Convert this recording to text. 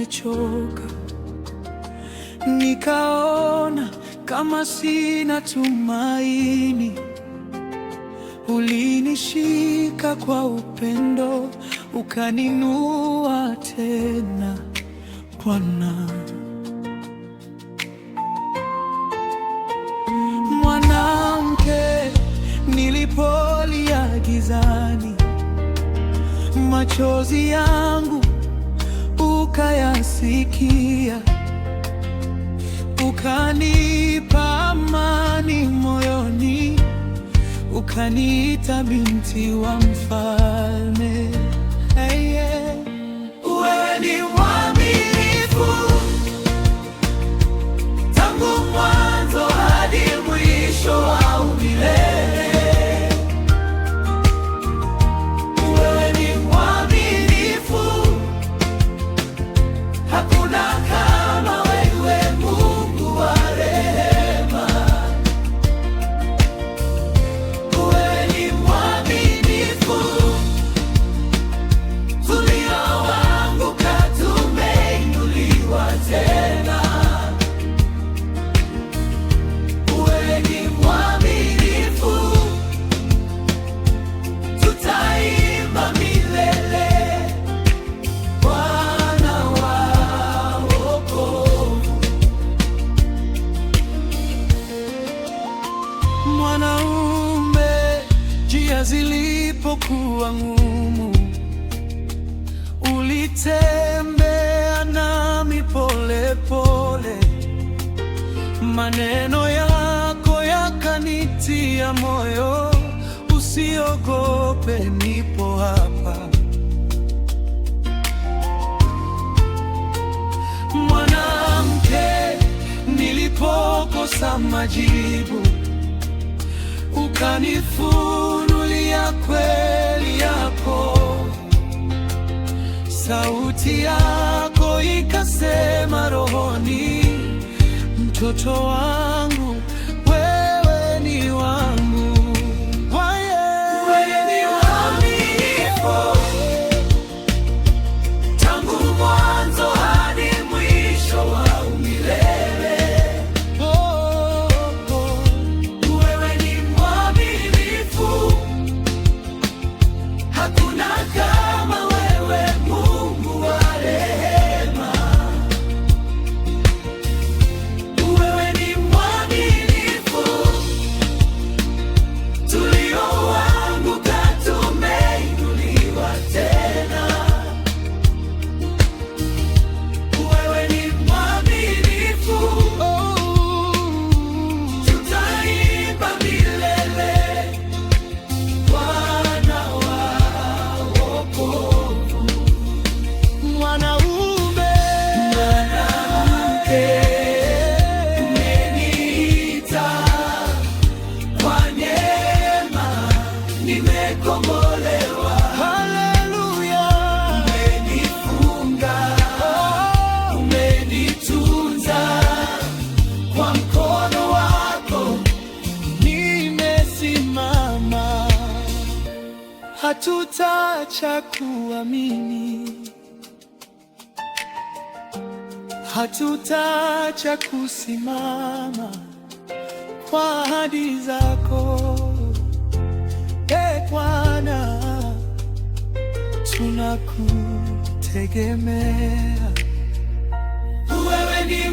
nimechoka, nikaona kama sina tumaini. Ulinishika kwa upendo, ukaninua tena Bwana. Mwanamke nilipolia gizani, machozi yangu ukayasikia, ukanipa amani moyoni, ukaniita binti wa mfalme. Hey, yeah. Wewe ni mwaminifu tangu mwanzo hadi mwisho wa milele. Wewe ni mwaminifu, hakuna kama wewe, Mungu wa rehema. Wewe ni mwaminifu, tulioanguka tumeinuliwa tena. Wewe ni mwaminifu, tutaimba milele, Bwana wa wokovu. Mwanaume, njia zilipokuwa ngumu, ulitembea nami pole pole, maneno yako yakanitia moyo. Usiogope, nipo hapa. Mwanamke, nilipokosa majibu, ukanifunulia kweli yako. Sauti yako ikasema rohoni, mtoto wangu, wewe ni wangu. Wewe ni mwaminifu tangu mwanzo hadi mwisho wa milele. Wewe ni mwaminifu, hakuna kama wewe, Mungu wa rehema. Wewe ni mwaminifu, tulioanguka tumeinuliwa tena. Wewe ni mwaminifu, tutaimba milele, Bwana wa wokovu. Mwanaume, mwanamke, umeniita kwa neema, nimekombolewa. Haleluya. Umenifunga, umenitunza, kwa mkono wako nimesimama. Hatutaacha kuamini, hatutaacha kusimama kwa ahadi zako. Bwana, tunakutegemea. Wewe ni